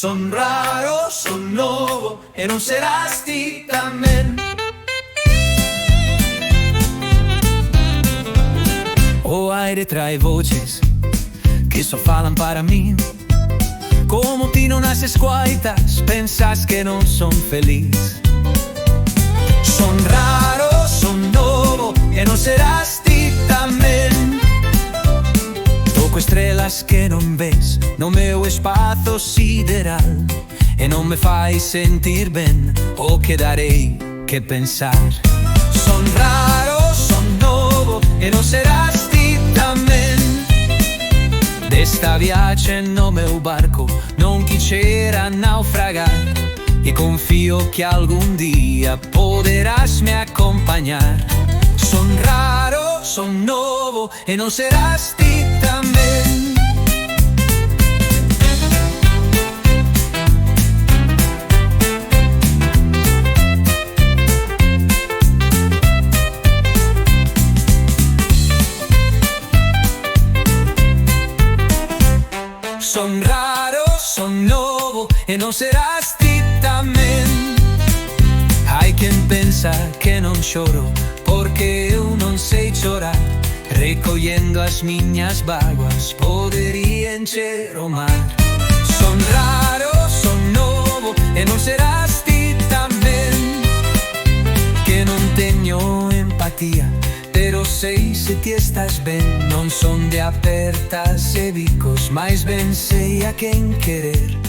Son raro, son novo e non serás ti tamén. O aire trae voces que só falan para min. Como ti non as escoitas, pensas que non son feliz. Son raro, son novo e non serás ti tamén. Toco estrelas que non ves no meu espazo sideral e non me fai sentir ben o quedarei que pensar. Son raro, son novo e non serás ti tamén. Desta viaxe no meu barco non quixera naufragar e confío que algún día poderás me acompañar. Son raro, son novo e non serás ti tamén. Son raro, son novo e non serás ti tamén. Hai quen pensa que non choro porque eu non sei chorar. Recollendo as miñas bágoas podería encher o mar. Son raro, son novo e non serás ti tamén. Que non teño empatía, pero sei se ti estás ben. Non son de apertas e bicos, mais ben sei a quen querer.